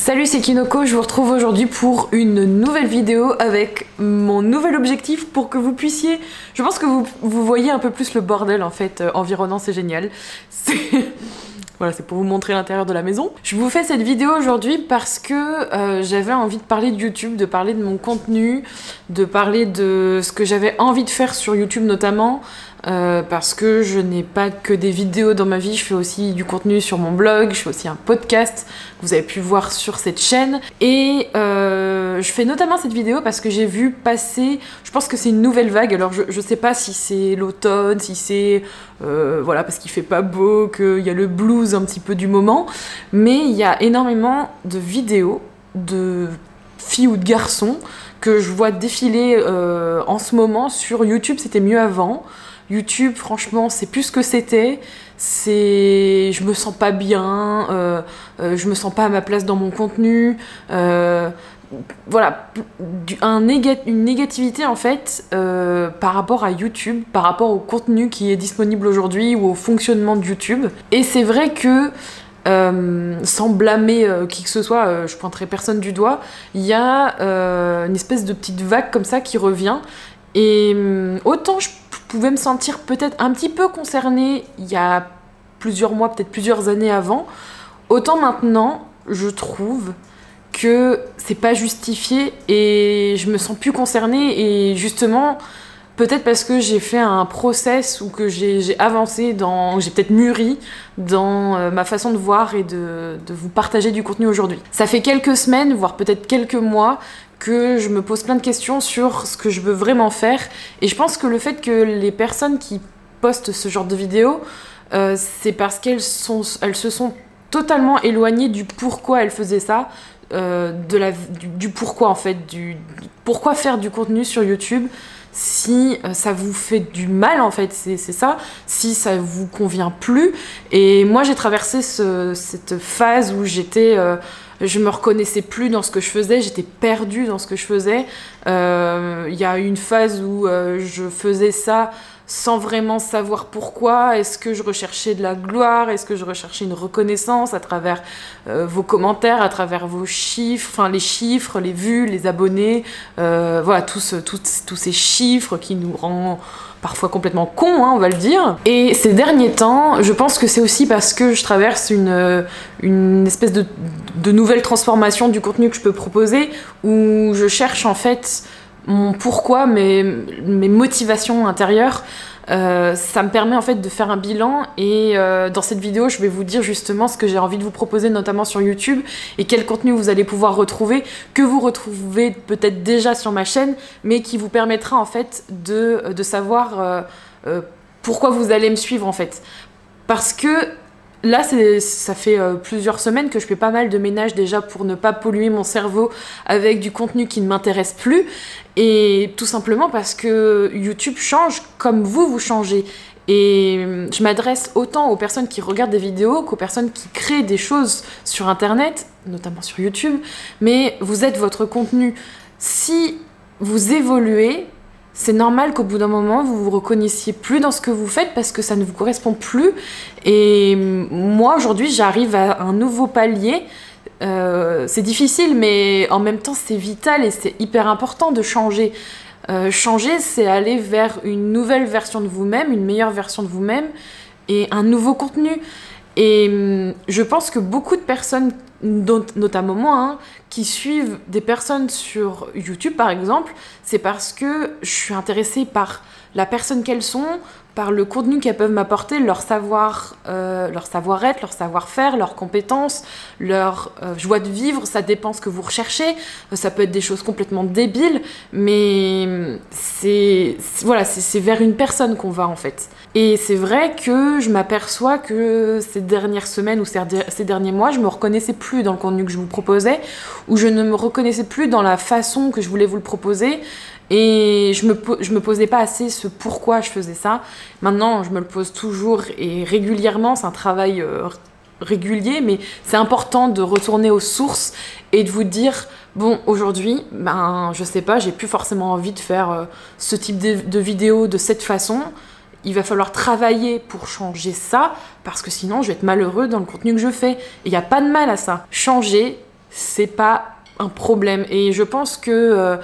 Salut, c'est Kinoko, je vous retrouve aujourd'hui pour une nouvelle vidéo avec mon nouvel objectif pour que vous puissiez... Je pense que vous voyez un peu plus le bordel en fait environnant, c'est génial. Voilà, c'est pour vous montrer l'intérieur de la maison. Je vous fais cette vidéo aujourd'hui parce que j'avais envie de parler de YouTube, de parler de mon contenu, de parler de ce que j'avais envie de faire sur YouTube notamment, parce que je n'ai pas que des vidéos dans ma vie, je fais aussi du contenu sur mon blog, je fais aussi un podcast que vous avez pu voir sur cette chaîne. Et je fais notamment cette vidéo parce que j'ai vu passer, je pense que c'est une nouvelle vague, alors je sais pas si c'est l'automne, si c'est... voilà, parce qu'il fait pas beau, qu'il y a le blues un petit peu du moment, mais il y a énormément de vidéos de filles ou de garçons que je vois défiler en ce moment sur YouTube. C'était mieux avant. YouTube, franchement, c'est plus ce que c'était. Je me sens pas bien, je me sens pas à ma place dans mon contenu. Voilà, une négativité en fait par rapport à YouTube, par rapport au contenu qui est disponible aujourd'hui ou au fonctionnement de YouTube. Et c'est vrai que sans blâmer qui que ce soit, je pointerai personne du doigt, il y a une espèce de petite vague comme ça qui revient. Et autant je pouvais me sentir peut-être un petit peu concernée il y a plusieurs mois, peut-être plusieurs années avant, autant maintenant je trouve que c'est pas justifié et je me sens plus concernée. Et justement, peut-être parce que j'ai fait un process ou que j'ai avancé j'ai peut-être mûri dans ma façon de voir et de vous partager du contenu aujourd'hui. Ça fait quelques semaines, voire peut-être quelques mois, que je me pose plein de questions sur ce que je veux vraiment faire. Et je pense que le fait que les personnes qui postent ce genre de vidéos, c'est parce elles se sont totalement éloignées du pourquoi elles faisaient ça, du pourquoi en fait, pourquoi faire du contenu sur YouTube si ça vous fait du mal en fait, c'est ça, si ça vous convient plus. Et moi j'ai traversé cette phase où je me reconnaissais plus dans ce que je faisais, j'étais perdue dans ce que je faisais. Il y a eu une phase où je faisais ça sans vraiment savoir pourquoi. Est-ce que je recherchais de la gloire? Est-ce que je recherchais une reconnaissance à travers vos commentaires, à travers vos chiffres, enfin les chiffres, les vues, les abonnés, voilà, tous ces chiffres qui nous rendent parfois complètement cons, hein, on va le dire. Et ces derniers temps, je pense que c'est aussi parce que je traverse une espèce de nouvelle transformation du contenu que je peux proposer, où je cherche en fait mon pourquoi, mes motivations intérieures. Ça me permet en fait de faire un bilan et dans cette vidéo je vais vous dire justement ce que j'ai envie de vous proposer notamment sur YouTube et quel contenu vous allez pouvoir retrouver, que vous retrouvez peut-être déjà sur ma chaîne, mais qui vous permettra en fait de savoir pourquoi vous allez me suivre en fait. Parce que là, ça fait plusieurs semaines que je fais pas mal de ménage déjà pour ne pas polluer mon cerveau avec du contenu qui ne m'intéresse plus. Et tout simplement parce que YouTube change comme vous changez. Et je m'adresse autant aux personnes qui regardent des vidéos qu'aux personnes qui créent des choses sur Internet, notamment sur YouTube. Mais vous êtes votre contenu. Si vous évoluez, c'est normal qu'au bout d'un moment, vous vous reconnaissiez plus dans ce que vous faites parce que ça ne vous correspond plus. Et moi, aujourd'hui, j'arrive à un nouveau palier. C'est difficile, mais en même temps, c'est vital et c'est hyper important de changer. Changer, c'est aller vers une nouvelle version de vous-même, une meilleure version de vous-même et un nouveau contenu. Et je pense que beaucoup de personnes, notamment moi, hein, qui suivent des personnes sur YouTube par exemple, c'est parce que je suis intéressée par la personne qu'elles sont, par le contenu qu'elles peuvent m'apporter, leur savoir-être, leur savoir-faire, leurs compétences, leur joie de vivre. Ça dépend ce que vous recherchez, ça peut être des choses complètement débiles, mais c'est vers une personne qu'on va en fait. Et c'est vrai que je m'aperçois que ces dernières semaines ou ces derniers mois, je me reconnaissais plus dans le contenu que je vous proposais, ou je ne me reconnaissais plus dans la façon que je voulais vous le proposer. Et je me posais pas assez ce pourquoi je faisais ça. Maintenant, je me le pose toujours et régulièrement. C'est un travail régulier, mais c'est important de retourner aux sources et de vous dire bon, aujourd'hui, je sais pas, j'ai plus forcément envie de faire ce type de vidéo de cette façon. Il va falloir travailler pour changer ça, parce que sinon je vais être malheureux dans le contenu que je fais. Et il n'y a pas de mal à ça. Changer, c'est pas un problème. Et je pense que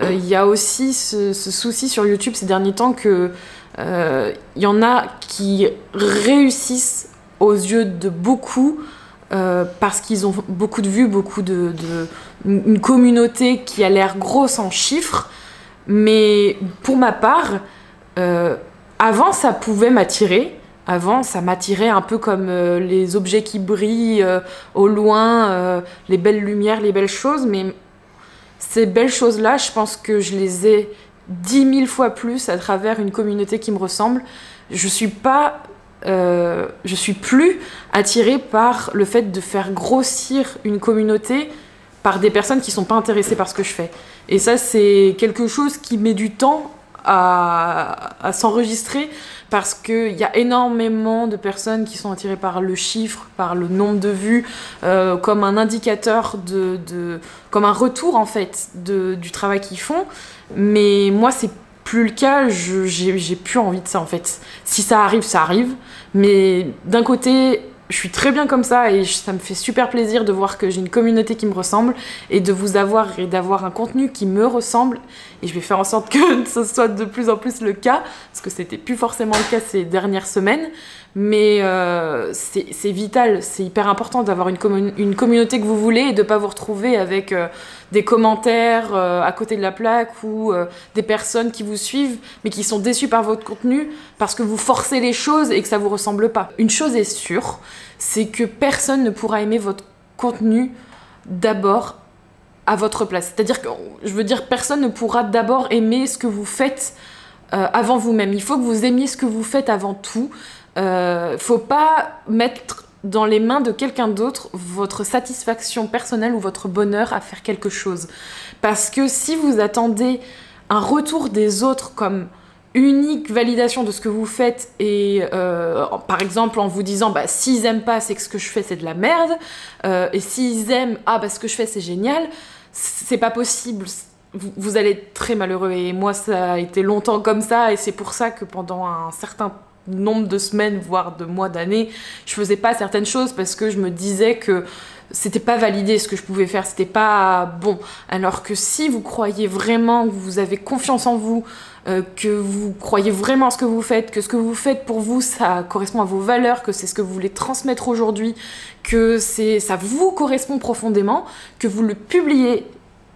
il y a aussi ce souci sur YouTube ces derniers temps que y en a qui réussissent aux yeux de beaucoup parce qu'ils ont beaucoup de vues, une communauté qui a l'air grosse en chiffres. Mais pour ma part, avant ça pouvait m'attirer. Avant, ça m'attirait un peu comme les objets qui brillent au loin, les belles lumières, les belles choses. Mais ces belles choses-là, je pense que je les ai 10 000 fois plus à travers une communauté qui me ressemble. Je suis plus attirée par le fait de faire grossir une communauté par des personnes qui sont pas intéressées par ce que je fais. Et ça, c'est quelque chose qui met du temps à s'enregistrer parce qu'il y a énormément de personnes qui sont attirées par le chiffre, par le nombre de vues, comme un indicateur comme un retour en fait du travail qu'ils font. Mais moi, c'est plus le cas, j'ai plus envie de ça en fait. Si ça arrive, ça arrive. Mais d'un côté, je suis très bien comme ça et ça me fait super plaisir de voir que j'ai une communauté qui me ressemble et de vous avoir et d'avoir un contenu qui me ressemble. Et je vais faire en sorte que ce soit de plus en plus le cas, parce que c'était plus forcément le cas ces dernières semaines. Mais c'est vital, c'est hyper important d'avoir une communauté que vous voulez et de ne pas vous retrouver avec des commentaires à côté de la plaque ou des personnes qui vous suivent mais qui sont déçues par votre contenu parce que vous forcez les choses et que ça ne vous ressemble pas. Une chose est sûre, c'est que personne ne pourra aimer votre contenu d'abord à votre place. C'est-à-dire que, je veux dire, personne ne pourra d'abord aimer ce que vous faites avant vous-même. Il faut que vous aimiez ce que vous faites avant tout. Faut pas mettre dans les mains de quelqu'un d'autre votre satisfaction personnelle ou votre bonheur à faire quelque chose. Parce que si vous attendez un retour des autres comme unique validation de ce que vous faites et par exemple en vous disant bah, s'ils aiment pas c'est que ce que je fais c'est de la merde et s'ils aiment ah bah ce que je fais c'est génial, c'est pas possible. Vous allez être très malheureux et moi ça a été longtemps comme ça et c'est pour ça que pendant un certain nombre de semaines voire de mois, d'années, je faisais pas certaines choses parce que je me disais que c'était pas validé ce que je pouvais faire, c'était pas bon. Alors que si vous croyez vraiment, que vous avez confiance en vous, que vous croyez vraiment à ce que vous faites, que ce que vous faites pour vous, ça correspond à vos valeurs, que c'est ce que vous voulez transmettre aujourd'hui, que ça vous correspond profondément, que vous le publiez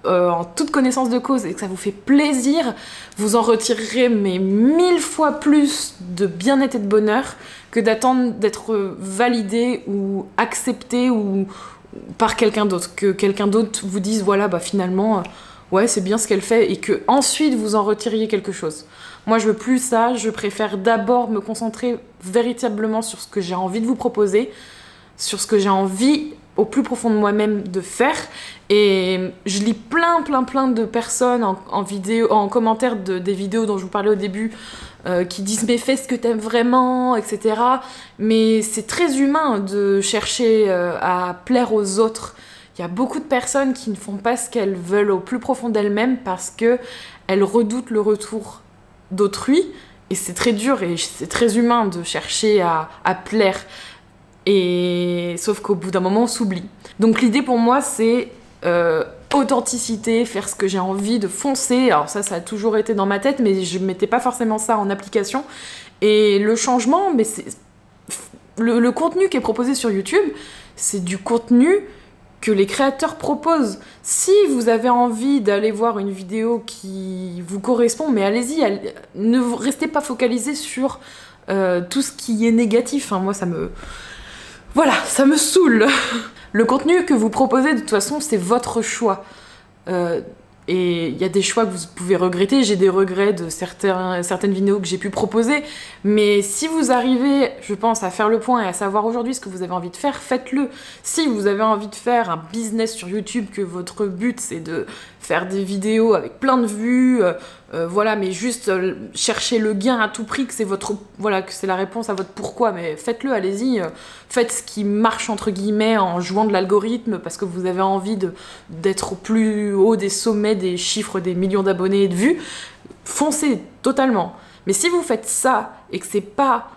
en toute connaissance de cause et que ça vous fait plaisir, vous en retirerez mais 1000 fois plus de bien-être et de bonheur que d'attendre d'être validé ou accepté ou par quelqu'un d'autre, que quelqu'un d'autre vous dise voilà bah finalement ouais c'est bien ce qu'elle fait et que ensuite vous en retiriez quelque chose. Moi je veux plus ça, je préfère d'abord me concentrer véritablement sur ce que j'ai envie de vous proposer, sur ce que j'ai envie au plus profond de moi-même de faire. Et je lis plein de personnes en vidéo, en commentaire des vidéos dont je vous parlais au début qui disent mais fais ce que t'aimes vraiment, etc. Mais c'est très humain de chercher à plaire aux autres. Il y a beaucoup de personnes qui ne font pas ce qu'elles veulent au plus profond d'elles-mêmes parce qu'elles redoutent le retour d'autrui. Et c'est très dur et c'est très humain de chercher à plaire. Et sauf qu'au bout d'un moment on s'oublie. Donc l'idée pour moi c'est authenticité, faire ce que j'ai envie, de foncer. Alors ça a toujours été dans ma tête mais je mettais pas forcément ça en application. Et le changement, mais c'est le contenu qui est proposé sur YouTube, c'est du contenu que les créateurs proposent. Si vous avez envie d'aller voir une vidéo qui vous correspond, mais allez-y, ne restez pas focalisé sur tout ce qui est négatif. Enfin, moi ça me saoule. Le contenu que vous proposez, de toute façon, c'est votre choix. Et il y a des choix que vous pouvez regretter. J'ai des regrets de certaines vidéos que j'ai pu proposer. Mais si vous arrivez, je pense, à faire le point et à savoir aujourd'hui ce que vous avez envie de faire, faites-le. Si vous avez envie de faire un business sur YouTube, que votre but, c'est de faire des vidéos avec plein de vues, voilà, mais juste chercher le gain à tout prix, que c'est la réponse à votre pourquoi, mais faites-le, allez-y, faites ce qui marche entre guillemets en jouant de l'algorithme parce que vous avez envie d'être au plus haut des sommets des chiffres des millions d'abonnés et de vues, foncez totalement. Mais si vous faites ça et que c'est pas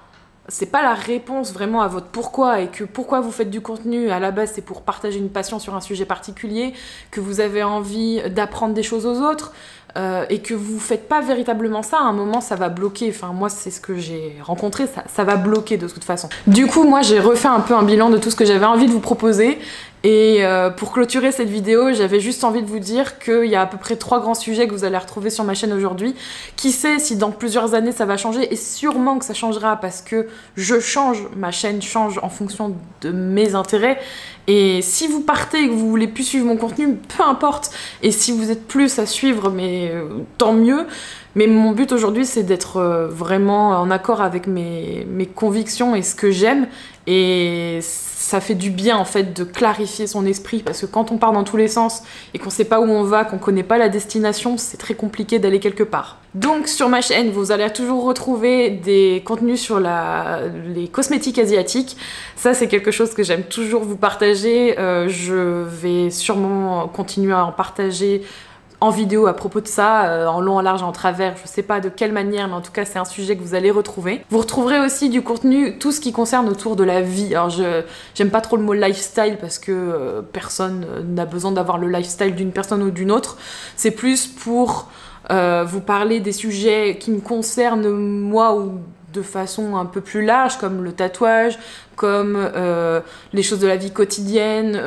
c'est pas la réponse vraiment à votre pourquoi, et que pourquoi vous faites du contenu à la base c'est pour partager une passion sur un sujet particulier, que vous avez envie d'apprendre des choses aux autres, et que vous faites pas véritablement ça, à un moment ça va bloquer. Enfin moi c'est ce que j'ai rencontré, ça va bloquer de toute façon. Du coup moi j'ai refait un peu un bilan de tout ce que j'avais envie de vous proposer, et pour clôturer cette vidéo j'avais juste envie de vous dire qu'il y a à peu près 3 grands sujets que vous allez retrouver sur ma chaîne aujourd'hui. Qui sait si dans plusieurs années ça va changer, et sûrement que ça changera parce que je change, ma chaîne change en fonction de mes intérêts. Et si vous partez et que vous voulez plus suivre mon contenu, peu importe. Et si vous êtes plus à suivre, mais tant mieux. Mais mon but aujourd'hui, c'est d'être vraiment en accord avec mes convictions et ce que j'aime. Et ça fait du bien en fait de clarifier son esprit, parce que quand on part dans tous les sens et qu'on sait pas où on va, qu'on connaît pas la destination, c'est très compliqué d'aller quelque part. Donc sur ma chaîne, vous allez toujours retrouver des contenus sur les cosmétiques asiatiques. Ça c'est quelque chose que j'aime toujours vous partager. Je vais sûrement continuer à en partager en vidéo à propos de ça, en long, en large, en travers, je sais pas de quelle manière, mais en tout cas c'est un sujet que vous allez retrouver. Vous retrouverez aussi du contenu, tout ce qui concerne autour de la vie. Alors j'aime pas trop le mot lifestyle parce que personne n'a besoin d'avoir le lifestyle d'une personne ou d'une autre. C'est plus pour vous parler des sujets qui me concernent moi, ou de façon un peu plus large, comme le tatouage, comme les choses de la vie quotidienne,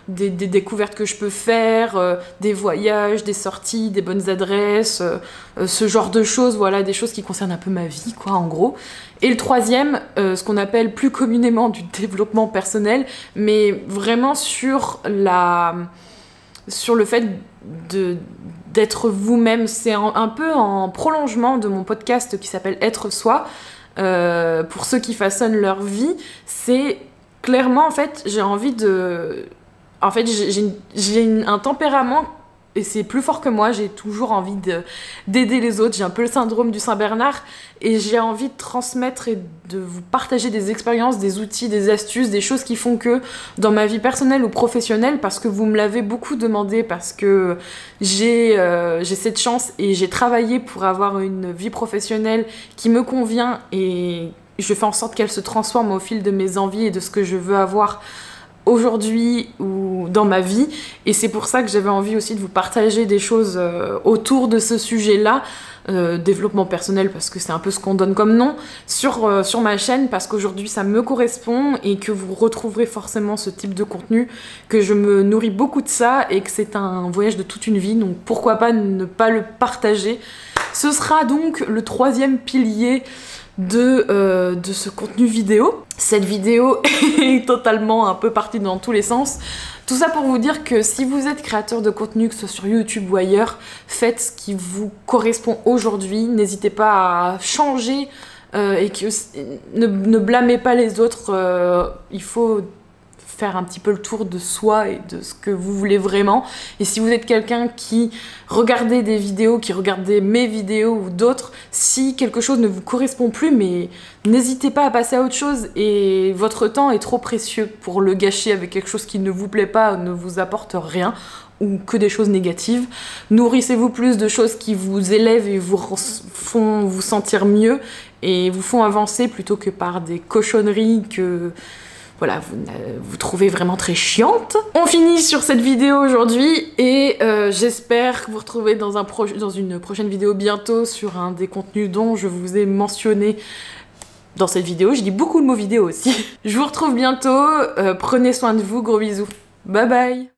des découvertes que je peux faire, des voyages, des sorties, des bonnes adresses, ce genre de choses, voilà, des choses qui concernent un peu ma vie, quoi, en gros. Et le troisième, ce qu'on appelle plus communément du développement personnel, mais vraiment sur le fait d'être vous-même. C'est un peu en prolongement de mon podcast qui s'appelle Être Soi. Pour ceux qui façonnent leur vie, c'est clairement, en fait, j'ai envie de... En fait, j'ai un tempérament, et c'est plus fort que moi, j'ai toujours envie d'aider les autres. J'ai un peu le syndrome du Saint-Bernard, et j'ai envie de transmettre et de vous partager des expériences, des outils, des astuces, des choses qui font que dans ma vie personnelle ou professionnelle, parce que vous me l'avez beaucoup demandé, parce que j'ai cette chance et j'ai travaillé pour avoir une vie professionnelle qui me convient, et je fais en sorte qu'elle se transforme au fil de mes envies et de ce que je veux avoir aujourd'hui ou dans ma vie. Et c'est pour ça que j'avais envie aussi de vous partager des choses autour de ce sujet-là, développement personnel parce que c'est un peu ce qu'on donne comme nom sur ma chaîne, parce qu'aujourd'hui ça me correspond et que vous retrouverez forcément ce type de contenu, que je me nourris beaucoup de ça et que c'est un voyage de toute une vie, donc pourquoi pas ne pas le partager. Ce sera donc le troisième pilier de ce contenu vidéo. Cette vidéo est totalement un peu partie dans tous les sens. Tout ça pour vous dire que si vous êtes créateur de contenu, que ce soit sur YouTube ou ailleurs, faites ce qui vous correspond aujourd'hui. N'hésitez pas à changer et que ne blâmez pas les autres. Il faut faire un petit peu le tour de soi et de ce que vous voulez vraiment. Et si vous êtes quelqu'un qui regardez des vidéos, qui regardez mes vidéos ou d'autres, si quelque chose ne vous correspond plus, mais n'hésitez pas à passer à autre chose, et votre temps est trop précieux pour le gâcher avec quelque chose qui ne vous plaît pas, ne vous apporte rien, ou que des choses négatives. Nourrissez-vous plus de choses qui vous élèvent et vous font vous sentir mieux et vous font avancer, plutôt que par des cochonneries que... voilà, vous trouvez vraiment très chiante. On finit sur cette vidéo aujourd'hui, et j'espère vous retrouver dans une prochaine vidéo bientôt sur un des contenus dont je vous ai mentionné dans cette vidéo. Je dis beaucoup de mots vidéo aussi. Je vous retrouve bientôt, prenez soin de vous, gros bisous. Bye bye.